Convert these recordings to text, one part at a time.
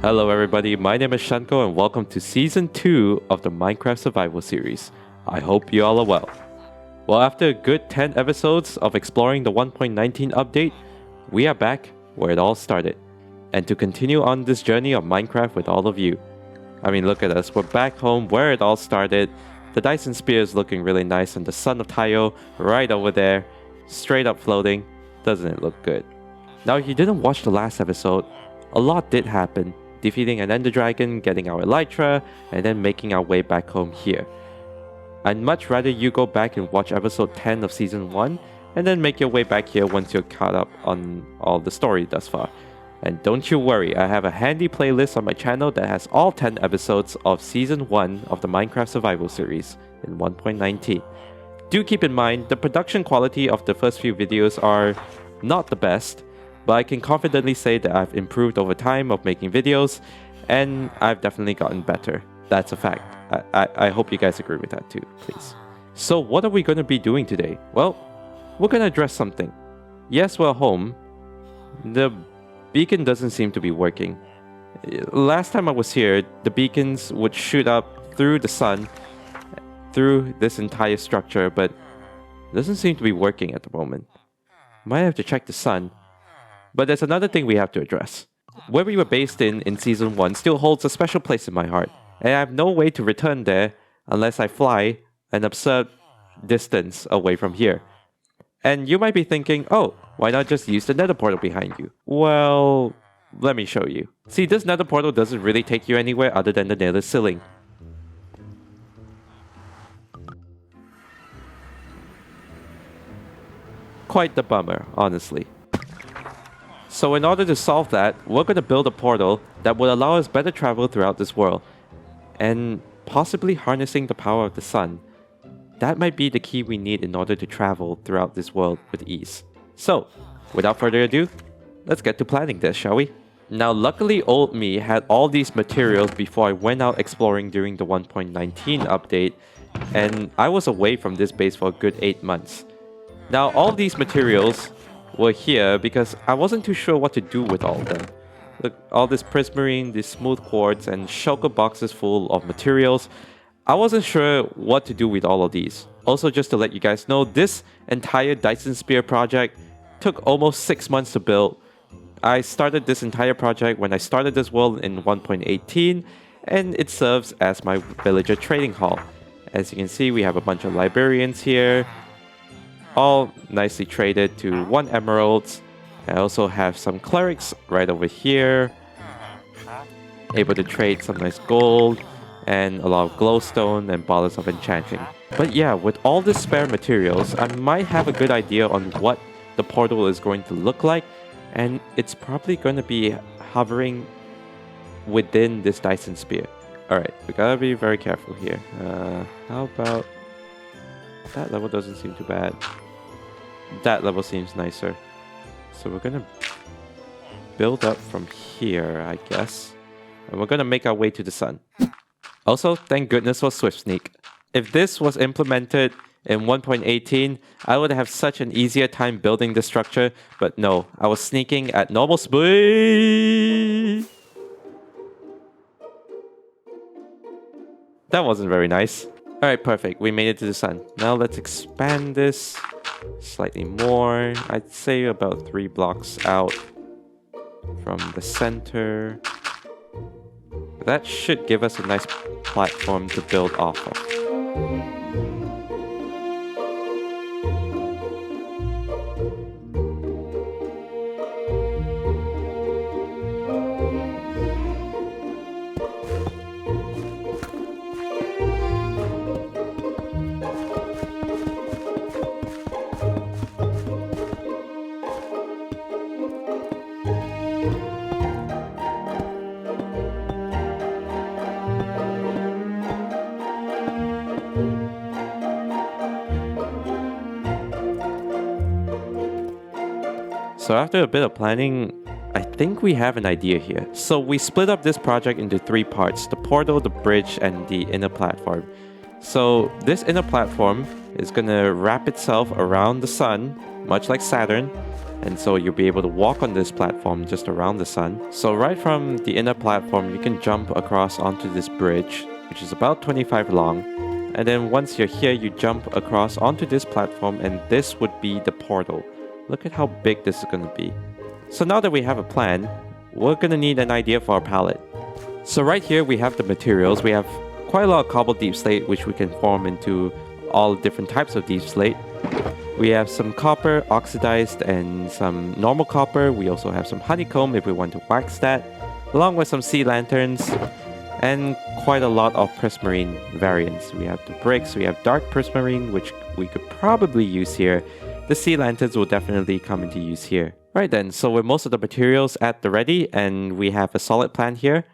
Hello everybody, my name is Shenko and welcome to Season 2 of the Minecraft Survival Series. I hope you all are well. Well, after a good 10 episodes of exploring the 1.19 update, we are back where it all started. And to continue on this journey of Minecraft with all of you. I mean, look at us, we're back home where it all started. The Dyson Spear is looking really nice and the Sun of Tayo right over there, straight up floating. Doesn't it look good? Now, if you didn't watch the last episode, a lot did happen. Defeating an Ender Dragon, getting our Elytra, and then making our way back home here. I'd much rather you go back and watch episode 10 of season 1, and then make your way back here once you're caught up on all the story thus far. And don't you worry, I have a handy playlist on my channel that has all 10 episodes of season 1 of the Minecraft Survival Series in 1.19. Do keep in mind, the production quality of the first few videos are not the best, but I can confidently say that I've improved over time of making videos, and I've definitely gotten better. That's a fact. I hope you guys agree with that too, please. So what are we going to be doing today? Well, we're going to address something. Yes, we're home. The beacon doesn't seem to be working. Last time I was here, the beacons would shoot up through the sun, through this entire structure, but it doesn't seem to be working at the moment. Might have to check the sun. But there's another thing we have to address. Where we were based in Season 1 still holds a special place in my heart, and I have no way to return there unless I fly an absurd distance away from here. And you might be thinking, oh, why not just use the nether portal behind you? Well, let me show you. See, this nether portal doesn't really take you anywhere other than the nether ceiling. Quite the bummer, honestly. So in order to solve that, we're going to build a portal that will allow us better travel throughout this world. And possibly harnessing the power of the sun. That might be the key we need in order to travel throughout this world with ease. So, without further ado, let's get to planning this, shall we? Now luckily old me had all these materials before I went out exploring during the 1.19 update, and I was away from this base for a good 8 months. Now all these materials were here because I wasn't too sure what to do with all of them. Look, all this prismarine, these smooth quartz, and shulker boxes full of materials. I wasn't sure what to do with all of these. Also, just to let you guys know, this entire Dyson Spear project took almost 6 months to build. I started this entire project when I started this world in 1.18, and it serves as my villager trading hall. As you can see, we have a bunch of librarians here, all nicely traded to 1 emeralds. I also have some clerics right over here, able to trade some nice gold and a lot of glowstone and bottles of enchanting. But yeah, with all the spare materials, I might have a good idea on what the portal is going to look like, and it's probably going to be hovering within this Dyson Spear. Alright, we gotta be very careful here. How about... that level doesn't seem too bad. That level seems nicer. So we're gonna build up from here, I guess. And we're gonna make our way to the sun. Also, thank goodness for Swift Sneak. If this was implemented in 1.18, I would have such an easier time building the structure, but no, I was sneaking at normal speed. That wasn't very nice. Alright, perfect. We made it to the sun. Now let's expand this slightly more. I'd say about 3 blocks out from the center. That should give us a nice platform to build off of. So after a bit of planning, I think we have an idea here. So we split up this project into 3 parts: the portal, the bridge, and the inner platform. So this inner platform is gonna wrap itself around the sun, much like Saturn. And so you'll be able to walk on this platform just around the sun. So right from the inner platform, you can jump across onto this bridge, which is about 25 long. And then once you're here, you jump across onto this platform, and this would be the portal. Look at how big this is gonna be. So now that we have a plan, we're gonna need an idea for our palette. So right here, we have the materials. We have quite a lot of cobbled deep slate, which we can form into all different types of deep slate. We have some copper oxidized and some normal copper. We also have some honeycomb if we want to wax that, along with some sea lanterns and quite a lot of prismarine variants. We have the bricks, we have dark prismarine, which we could probably use here. The sea lanterns will definitely come into use here. Right then, so with most of the materials at the ready and we have a solid plan here,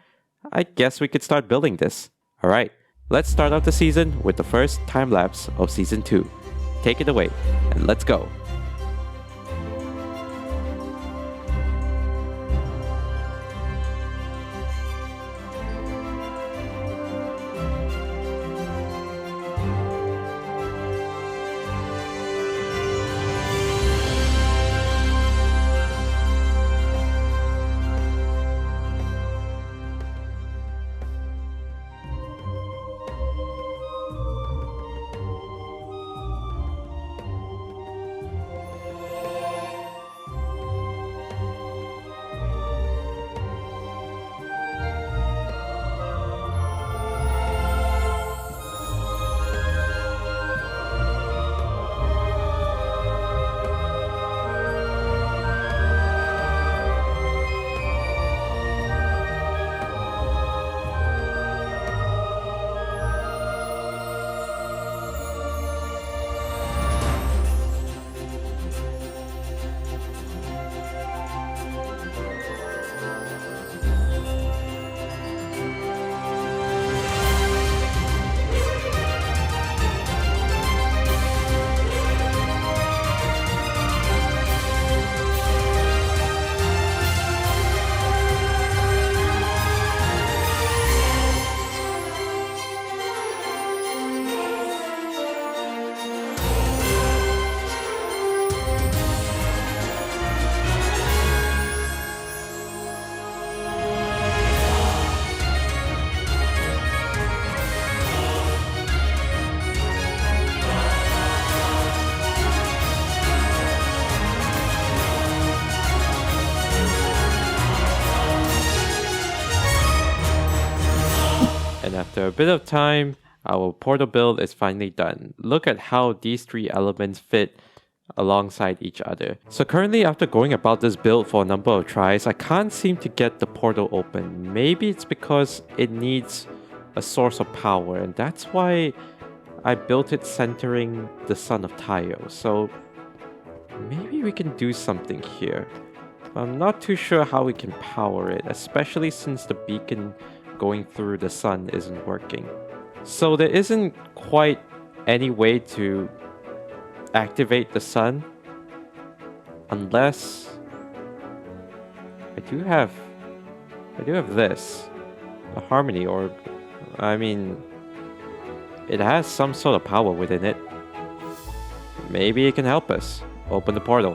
I guess we could start building this. Alright, let's start out the season with the first time lapse of Season 2. Take it away, and let's go. And after a bit of time, our portal build is finally done. Look at how these three elements fit alongside each other. So currently, after going about this build for a number of tries, I can't seem to get the portal open. Maybe it's because it needs a source of power, and that's why I built it centering the sun of Tayo. So maybe we can do something here. I'm not too sure how we can power it, especially since the beacon going through the sun isn't working. So there isn't quite any way to activate the sun unless I do have this, a harmony, or I mean it has some sort of power within it. Maybe it can help us open the portal.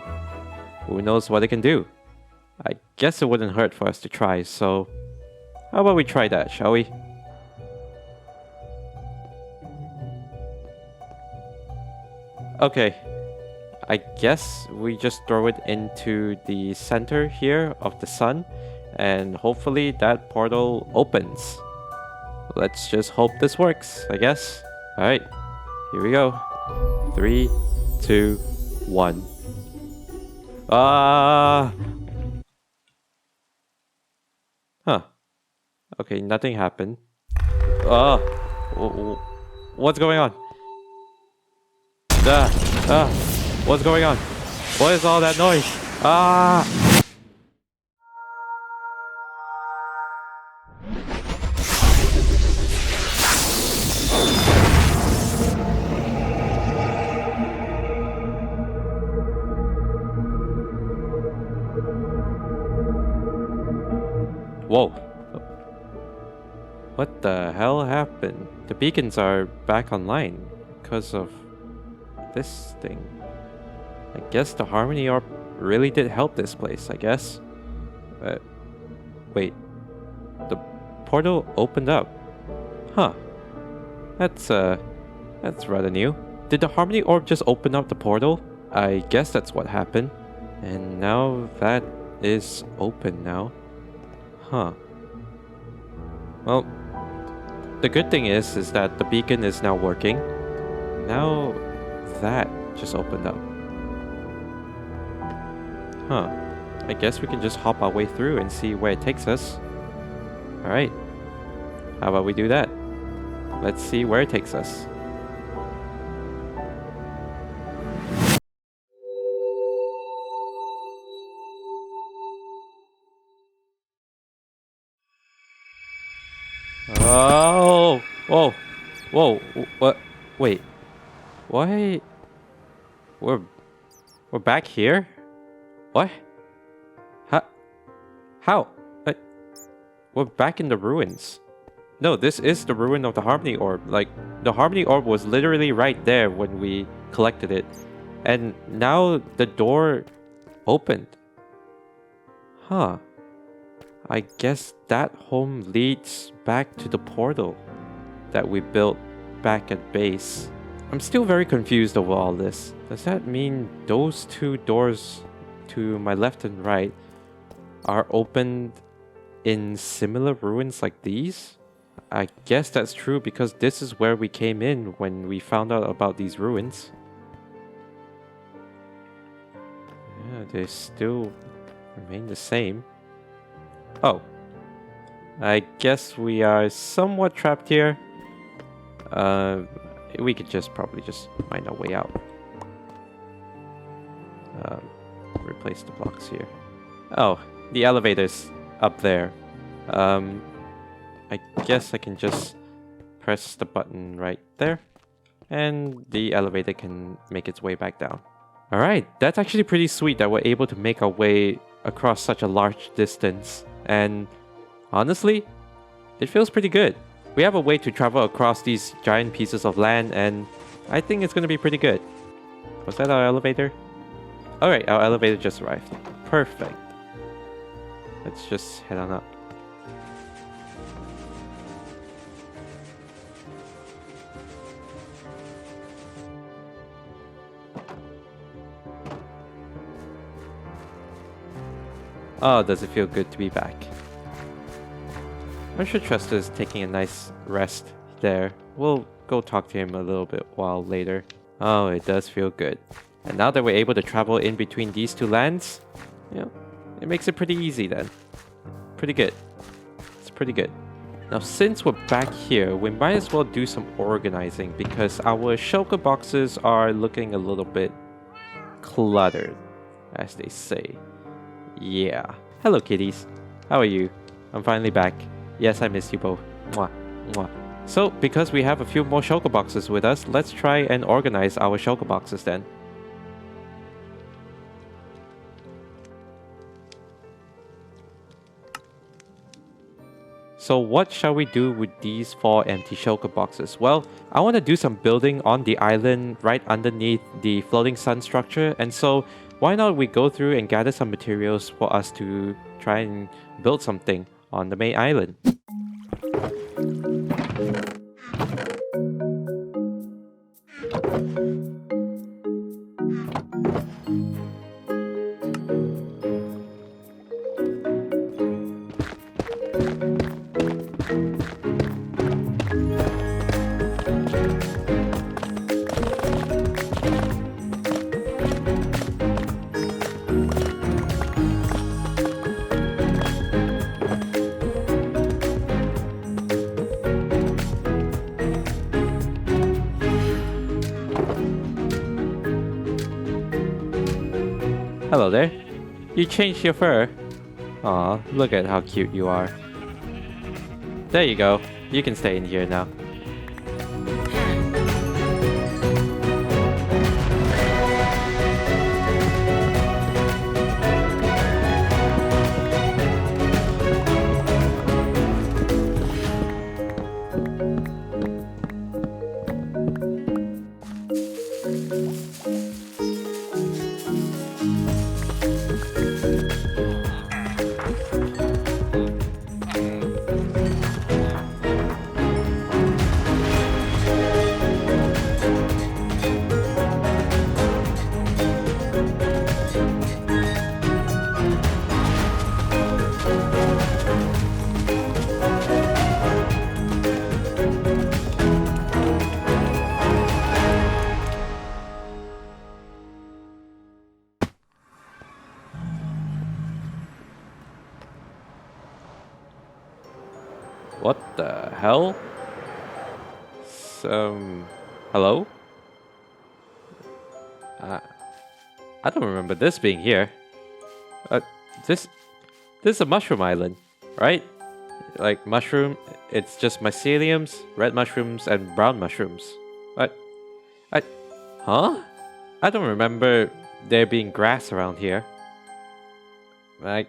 Who knows what it can do? I guess it wouldn't hurt for us to try, so how about we try that, shall we? Okay, I guess we just throw it into the center here of the sun, and hopefully that portal opens. Let's just hope this works, I guess. Alright, here we go. 3, 2, 1. Huh. Okay, nothing happened. What's going on? What's going on? What is all that noise? Whoa. What the hell happened? The beacons are back online because of this thing. I guess the Harmony Orb really did help this place, I guess. Wait. The portal opened up. Huh. That's rather new. Did the Harmony Orb just open up the portal? I guess that's what happened. And now that is open now. Huh. Well, the good thing is that the beacon is now working. Now that just opened up. Huh. I guess we can just hop our way through and see where it takes us. Alright. How about we do that? Let's see where it takes us. Oh! Whoa! Whoa! What? Wait. Why? We're back here? What? How? We're back in the ruins. No, this is the ruin of the Harmony Orb. Like, the Harmony Orb was literally right there when we collected it. And now the door opened. Huh. I guess that home leads back to the portal that we built back at base. I'm still very confused over all this. Does that mean those two doors to my left and right are opened in similar ruins like these? I guess that's true because this is where we came in when we found out about these ruins. Yeah, they still remain the same. Oh. I guess we are somewhat trapped here. We could probably just find our way out. Replace the blocks here. Oh, the elevator's up there. I guess I can just press the button right there, and the elevator can make its way back down. Alright, that's actually pretty sweet that we're able to make our way across such a large distance, and honestly, it feels pretty good. We have a way to travel across these giant pieces of land, and I think it's gonna be pretty good. Was that our elevator? Alright, our elevator just arrived. Perfect. Let's just head on up. Oh, does it feel good to be back. I'm sure Trester is taking a nice rest there. We'll go talk to him a little bit while later. Oh, it does feel good. And now that we're able to travel in between these two lands, you know, it makes it pretty easy then. Pretty good. It's pretty good. Now since we're back here, we might as well do some organizing because our shulker boxes are looking a little bit cluttered, as they say. Yeah. Hello kitties. How are you? I'm finally back. Yes, I missed you both. Mwah. Mwah. So, because we have a few more shulker boxes with us, let's try and organize our shulker boxes then. So what shall we do with these 4 empty shulker boxes? Well, I want to do some building on the island right underneath the floating sun structure, and so why not we go through and gather some materials for us to try and build something on the main island. Hello there. You changed your fur. Aw, look at how cute you are. There you go. You can stay in here now. What the hell? Hello? Uh, I don't remember this being here. Uh, this is a mushroom island, right? Like mushroom, it's just myceliums, red mushrooms, and brown mushrooms. What? I, huh? I don't remember there being grass around here. Like,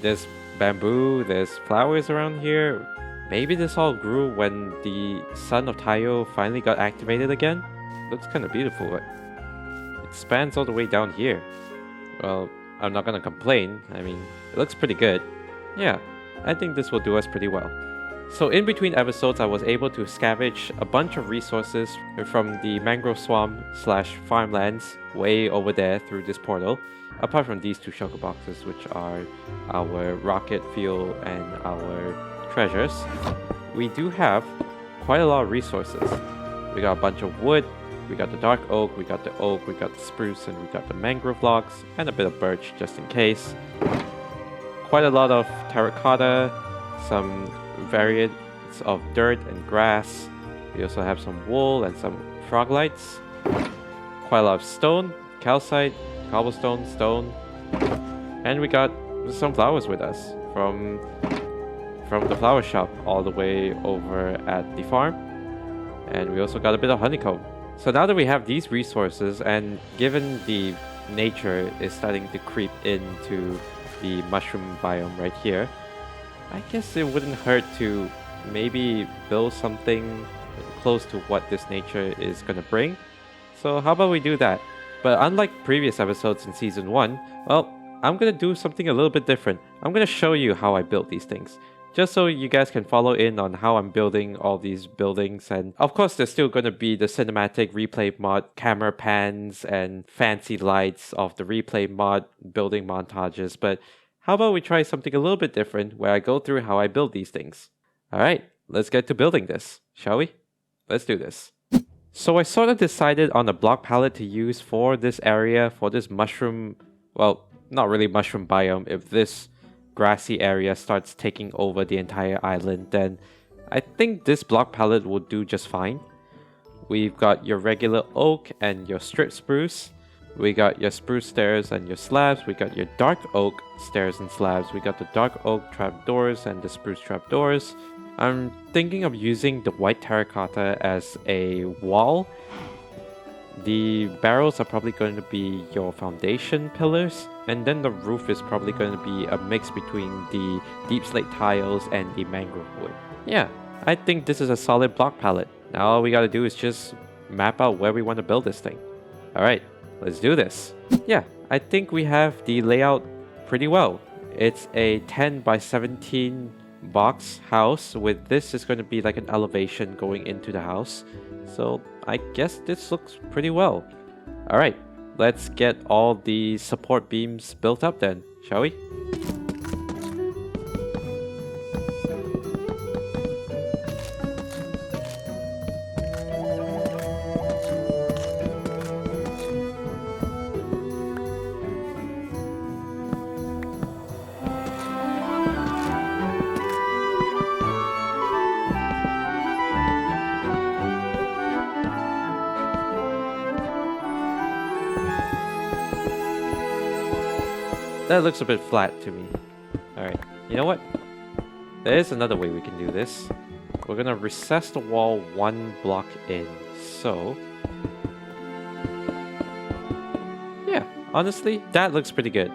there's bamboo, there's flowers around here. Maybe this all grew when the sun of Taiyo finally got activated again? Looks kind of beautiful. It spans all the way down here. Well, I'm not gonna complain. I mean, it looks pretty good. Yeah, I think this will do us pretty well. So in between episodes, I was able to scavenge a bunch of resources from the mangrove swamp / farmlands way over there through this portal. Apart from these two shulker boxes, which are our rocket fuel and our treasures, we do have quite a lot of resources. We got a bunch of wood, we got the dark oak, we got the oak, we got the spruce, and we got the mangrove logs, and a bit of birch just in case. Quite a lot of terracotta, some variants of dirt and grass. We also have some wool and some frog lights. Quite a lot of stone, calcite, cobblestone, stone. And we got some flowers with us from the flower shop all the way over at the farm. And we also got a bit of honeycomb. So now that we have these resources, and given the nature is starting to creep into the mushroom biome right here, I guess it wouldn't hurt to maybe build something close to what this nature is going to bring. So how about we do that? But unlike previous episodes in Season 1, well, I'm going to do something a little bit different. I'm going to show you how I built these things, just so you guys can follow in on how I'm building all these buildings. And of course, there's still going to be the cinematic replay mod, camera pans, and fancy lights of the replay mod, building montages. But how about we try something a little bit different, where I go through how I build these things. Alright, let's get to building this, shall we? Let's do this. So I sort of decided on a block palette to use for this area, for this mushroom, well, not really mushroom biome. If this grassy area starts taking over the entire island, then I think this block palette will do just fine. We've got your regular oak and your strip spruce. We got your spruce stairs and your slabs. We got your dark oak stairs and slabs. We got the dark oak trapdoors and the spruce trapdoors. I'm thinking of using the white terracotta as a wall. The barrels are probably going to be your foundation pillars, and then the roof is probably going to be a mix between the deep slate tiles and the mangrove wood. Yeah, I think this is a solid block palette. Now all we gotta do is just map out where we want to build this thing. Alright, let's do this. Yeah, I think we have the layout pretty well. It's a 10 by 17 box house. With this is going to be like an elevation going into the house. So I guess this looks pretty well. Alright, let's get all the support beams built up then, shall we? That looks a bit flat to me. Alright, you know what? There is another way we can do this. We're gonna recess the wall one block in. So yeah, honestly, that looks pretty good.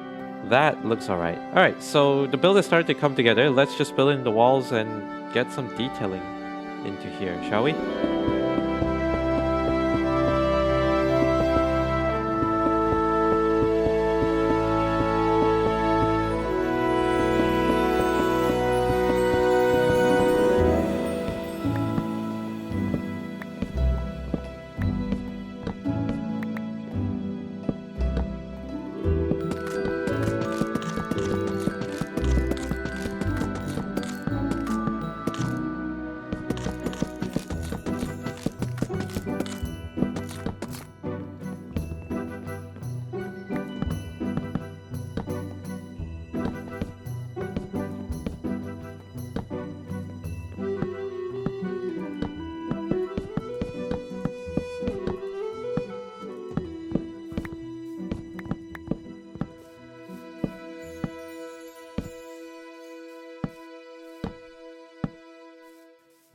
That looks alright. Alright, so the build has started to come together. Let's just fill in the walls and get some detailing into here, shall we?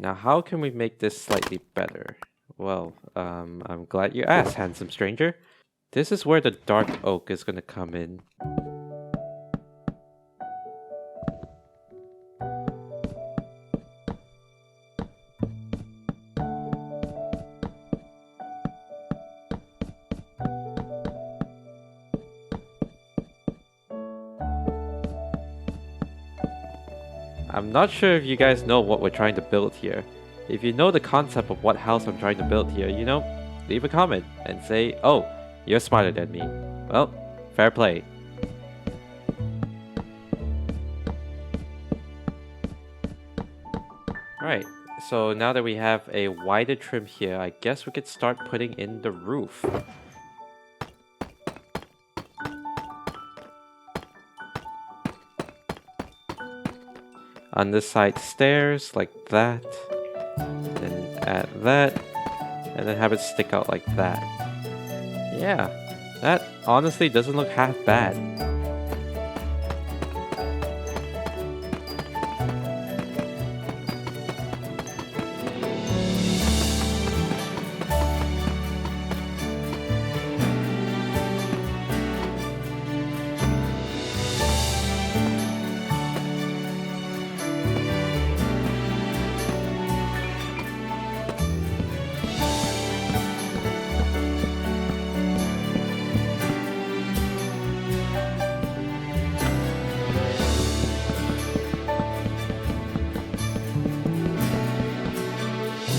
Now, how can we make this slightly better? Well, I'm glad you asked, handsome stranger. This is where the dark oak is gonna come in. I'm not sure if you guys know what we're trying to build here. If you know the concept of what house I'm trying to build here, you know, leave a comment and say, oh, you're smarter than me. Well, fair play. Alright, so now that we have a wider trim here, I guess we could start putting in the roof. On this side, stairs like that, then add that, and then have it stick out like that. Yeah, that honestly doesn't look half bad.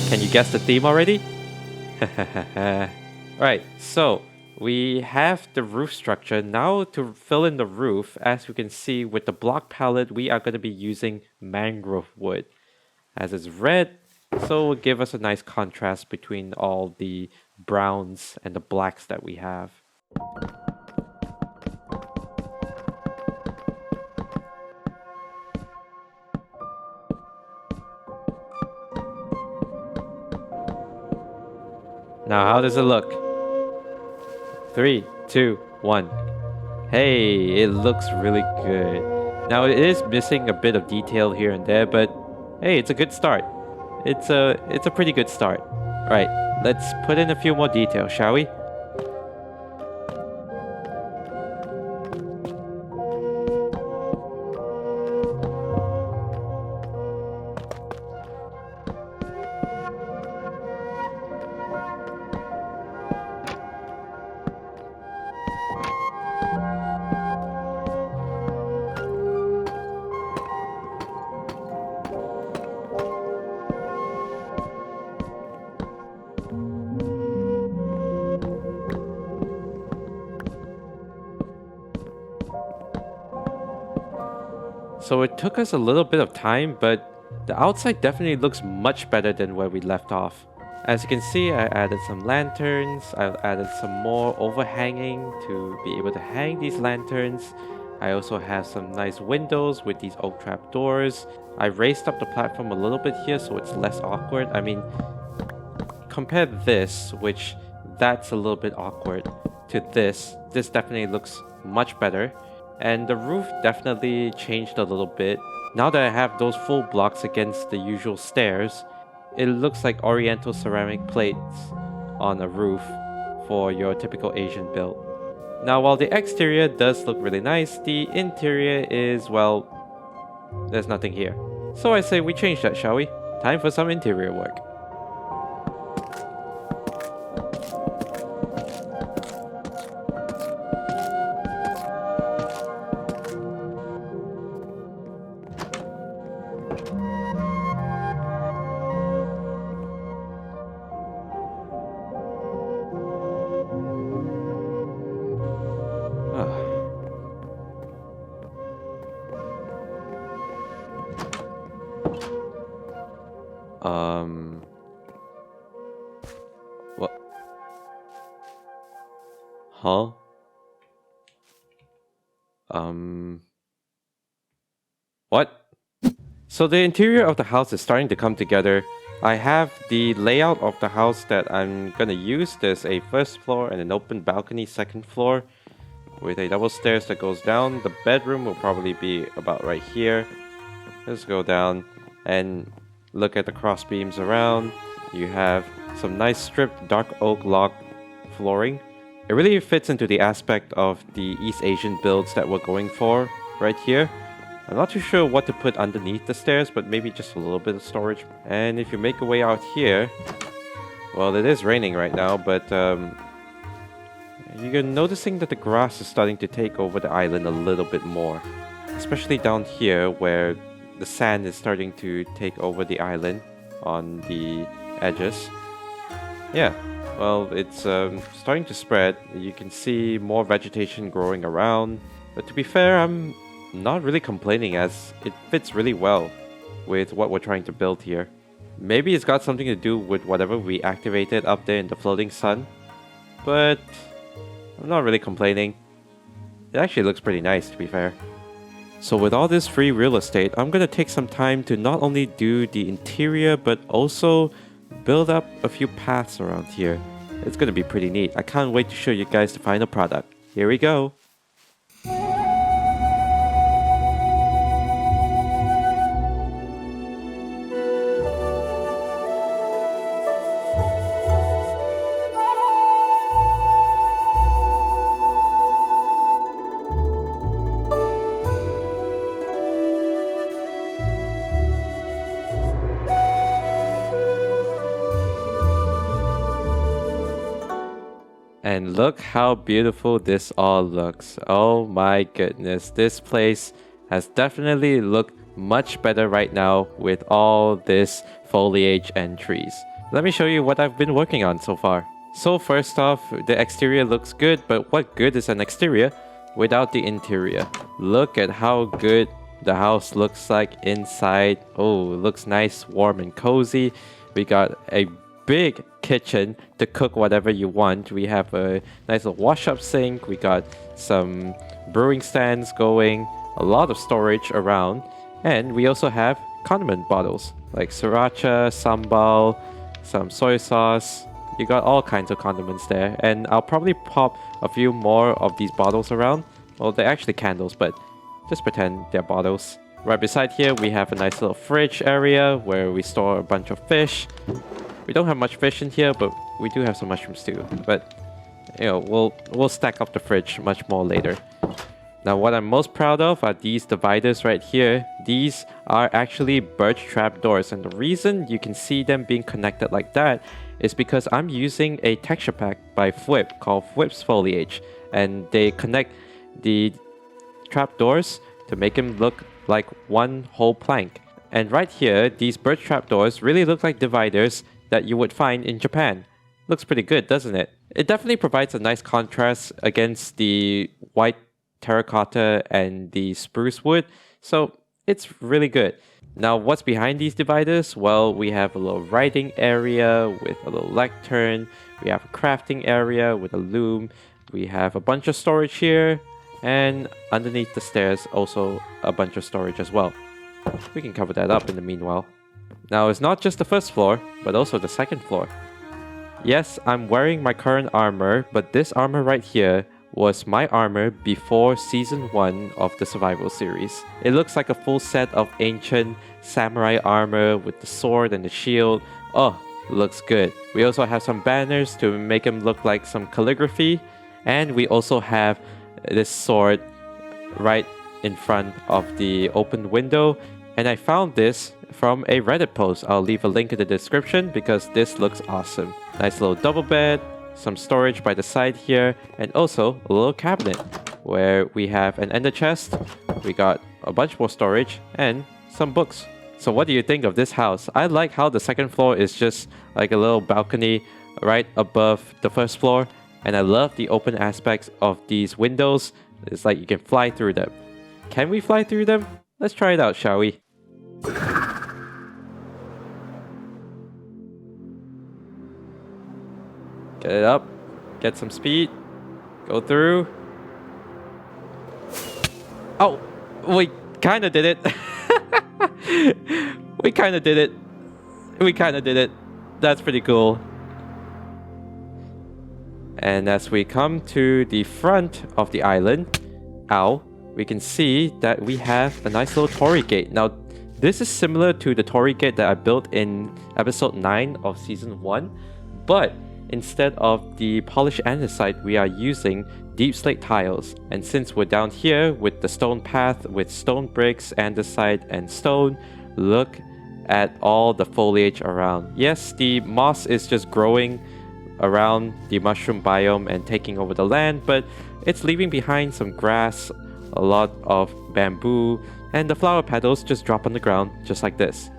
Can you guess the theme already? Right, so we have the roof structure. Now to fill in the roof, as you can see with the block palette, we are going to be using mangrove wood. As it's red, so it will give us a nice contrast between all the browns and the blacks that we have. Now, how does it look? 3, 2, 1. Hey, it looks really good. Now, it is missing a bit of detail here and there, but hey, it's a good start. It's a pretty good start. Right, let's put in a few more details, shall we? So it took us a little bit of time, but the outside definitely looks much better than where we left off. As you can see, I added some lanterns, I've added some more overhanging to be able to hang these lanterns. I also have some nice windows with these oak trap doors. I raised up the platform a little bit here so it's less awkward. I mean, compare this, which that's a little bit awkward, to this definitely looks much better. And the roof definitely changed a little bit. Now that I have those full blocks against the usual stairs, it looks like oriental ceramic plates on a roof for your typical Asian build. Now while the exterior does look really nice, the interior is, well, there's nothing here. So I say we change that, shall we? Time for some interior work. What? Huh? What? So the interior of the house is starting to come together. I have the layout of the house that I'm gonna use. There's a first floor and an open balcony second floor with a double stairs that goes down. The bedroom will probably be about right here. Let's go down, and Look at the cross beams around. You have some nice stripped dark oak log flooring. It really fits into the aspect of the East Asian builds that we're going for right here. I'm not too sure what to put underneath the stairs, but maybe just a little bit of storage. And if you make your way out here, well, it is raining right now, but you're noticing that the grass is starting to take over the island a little bit more. Especially down here where the sand is starting to take over the island on the edges. Yeah, well, it's starting to spread. You can see more vegetation growing around. But to be fair, I'm not really complaining as it fits really well with what we're trying to build here. Maybe it's got something to do with whatever we activated up there in the floating sun. But I'm not really complaining. It actually looks pretty nice, to be fair. So with all this free real estate, I'm gonna take some time to not only do the interior, but also build up a few paths around here. It's gonna be pretty neat. I can't wait to show you guys the final product. Here we go. And look how beautiful this all looks. Oh my goodness, this place has definitely looked much better right now with all this foliage and trees. Let me show you what I've been working on so far. So first off, the exterior looks good, but what good is an exterior without the interior? Look at how good the house looks like inside. Oh, it looks nice, warm and cozy. We got a big kitchen to cook whatever you want. We have a nice little wash-up sink. We got some brewing stands going, a lot of storage around, and we also have condiment bottles like sriracha, sambal, some soy sauce. You got all kinds of condiments there, and I'll probably pop a few more of these bottles around. Well, they're actually candles, but just pretend they're bottles. Right beside here, we have a nice little fridge area where we store a bunch of fish. We don't have much fish in here, but we do have some mushrooms too. But, you know, we'll stack up the fridge much more later. Now, what I'm most proud of are these dividers right here. These are actually birch trap doors, and the reason you can see them being connected like that is because I'm using a texture pack by Fwhip called Fwhip's Fwoliage, and they connect the trap doors to make them look like one whole plank. And right here, these birch trap doors really look like dividers that you would find in Japan. Looks pretty good, doesn't it? It definitely provides a nice contrast against the white terracotta and the spruce wood, so it's really good. Now, what's behind these dividers? Well, we have a little writing area with a little lectern. We have a crafting area with a loom. We have a bunch of storage here, and underneath the stairs, also a bunch of storage as well. We can cover that up in the meanwhile. Now, it's not just the first floor, but also the second floor. Yes, I'm wearing my current armor, but this armor right here was my armor before Season 1 of the Survival series. It looks like a full set of ancient samurai armor with the sword and the shield. Oh, looks good. We also have some banners to make them look like some calligraphy. And we also have this sword right in front of the open window. And I found this from a Reddit post. I'll leave a link in the description because this looks awesome. Nice little double bed, some storage by the side here, and also a little cabinet where we have an ender chest. We got a bunch more storage and some books. So what do you think of this house? I like how the second floor is just like a little balcony right above the first floor, and I love the open aspects of these windows. It's like you can fly through them. Can we fly through them? Let's try it out, shall we? Get it up, get some speed, go through. Oh, we kind of did it. We kind of did it. We kind of did it. That's pretty cool. And as we come to the front of the island, we can see that we have a nice little torii gate. Now, This is similar to the Torii kit that I built in episode 9 of season 1, but instead of the polished andesite, we are using deep slate tiles. And since we're down here with the stone path with stone bricks, andesite, and stone, look at all the foliage around. Yes, the moss is just growing around the mushroom biome and taking over the land, but it's leaving behind some grass, a lot of bamboo, and the flower petals just drop on the ground just like this.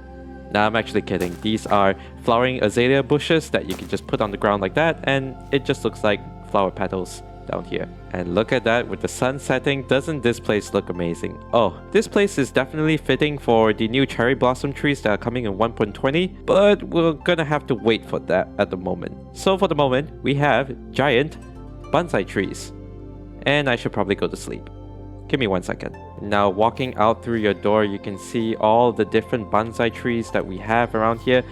Now, I'm actually kidding. These are flowering azalea bushes that you can just put on the ground like that, and it just looks like flower petals down here. And look at that with the sun setting. Doesn't this place look amazing? Oh, this place is definitely fitting for the new cherry blossom trees that are coming in 1.20, but we're gonna have to wait for that at the moment. So for the moment, we have giant bonsai trees. And I should probably go to sleep. Give me 1 second. Now, walking out through your door, you can see all the different bonsai trees that we have around here.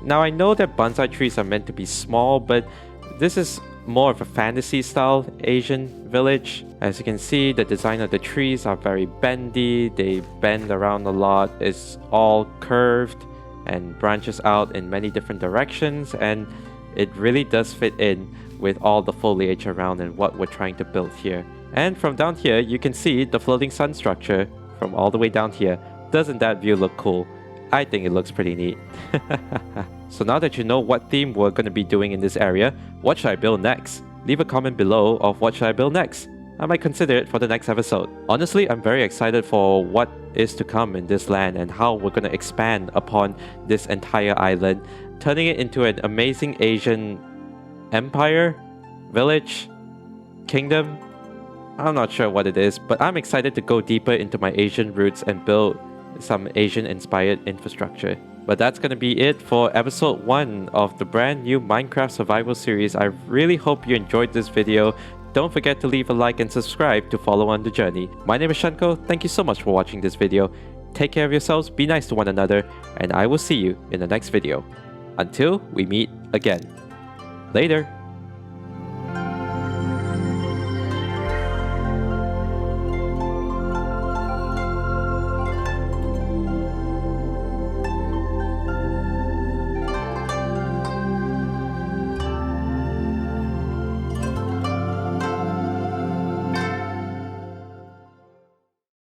Now, I know that bonsai trees are meant to be small, but this is more of a fantasy style Asian village. As you can see, the design of the trees are very bendy. They bend around a lot. It's all curved and branches out in many different directions, and it really does fit in with all the foliage around and what we're trying to build here. And from down here, you can see the floating sun structure from all the way down here. Doesn't that view look cool? I think it looks pretty neat. So now that you know what theme we're going to be doing in this area, what should I build next? Leave a comment below of what should I build next. I might consider it for the next episode. Honestly, I'm very excited for what is to come in this land and how we're going to expand upon this entire island, turning it into an amazing Asian empire, village, kingdom. I'm not sure what it is, but I'm excited to go deeper into my Asian roots and build some Asian-inspired infrastructure. But that's going to be it for episode 1 of the brand new Minecraft survival series. I really hope you enjoyed this video. Don't forget to leave a like and subscribe to follow on the journey. My name is Shenko. Thank you so much for watching this video. Take care of yourselves, be nice to one another, and I will see you in the next video. Until we meet again. Later!